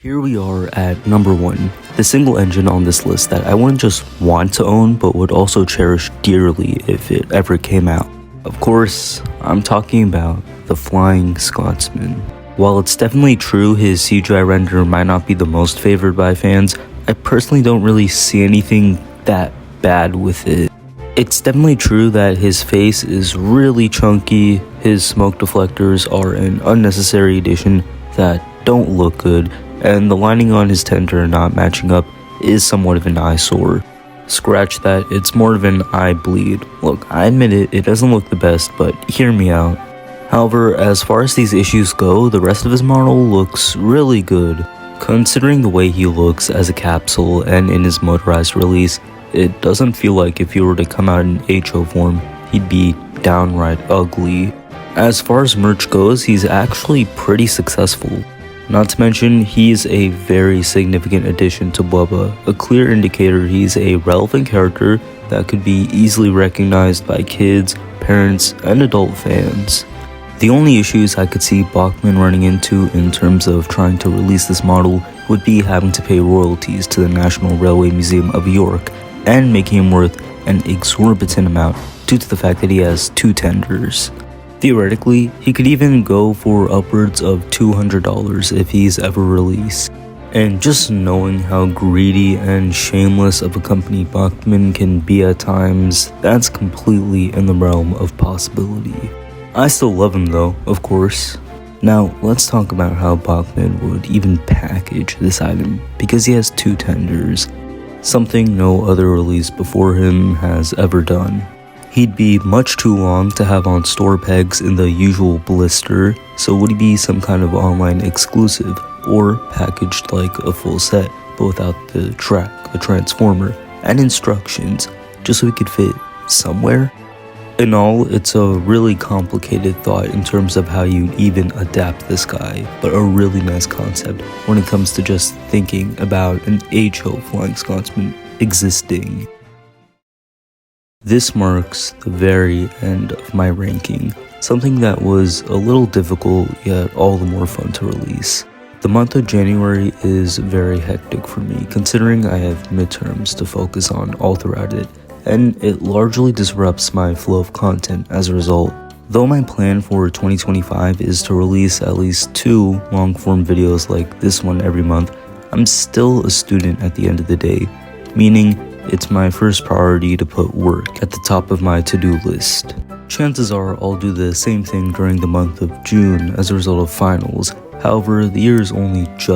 Here we are at number 1, the single engine on this list that I wouldn't just want to own but would also cherish dearly if it ever came out. Of course, I'm talking about the Flying Scotsman. While it's definitely true his CGI render might not be the most favored by fans, I personally don't really see anything that bad with it. It's definitely true that his face is really chunky, his smoke deflectors are an unnecessary addition that don't look good, and the lining on his tender not matching up is somewhat of an eyesore. Scratch that, it's more of an eye bleed. Look, I admit it doesn't look the best, but hear me out. However, as far as these issues go, the rest of his model looks really good. Considering the way he looks as a capsule and in his motorized release, it doesn't feel like if he were to come out in HO form, he'd be downright ugly. As far as merch goes, he's actually pretty successful. Not to mention, he's a very significant addition to Bubba, a clear indicator he's a relevant character that could be easily recognized by kids, parents, and adult fans. The only issues I could see Bachmann running into in terms of trying to release this model would be having to pay royalties to the National Railway Museum of York and making him worth an exorbitant amount due to the fact that he has 2 tenders. Theoretically, he could even go for upwards of $200 if he's ever released. And just knowing how greedy and shameless of a company Bachmann can be at times, that's completely in the realm of possibility. I still love him though, of course. Now, let's talk about how Bachmann would even package this item, because he has 2 tenders, something no other release before him has ever done. He'd be much too long to have on store pegs in the usual blister, so would he be some kind of online exclusive, or packaged like a full set, but without the track, a transformer, and instructions, just so he could fit somewhere? In all, it's a really complicated thought in terms of how you even adapt this guy, but a really nice concept when it comes to just thinking about an HO Flying Scotsman existing. This marks the very end of my ranking, something that was a little difficult yet all the more fun to release. The month of January is very hectic for me, considering I have midterms to focus on all throughout it, and it largely disrupts my flow of content as a result. Though my plan for 2025 is to release at least 2 long-form videos like this one every month, I'm still a student at the end of the day, meaning it's my first priority to put work at the top of my to-do list. Chances are I'll do the same thing during the month of June as a result of finals. However, the year is only just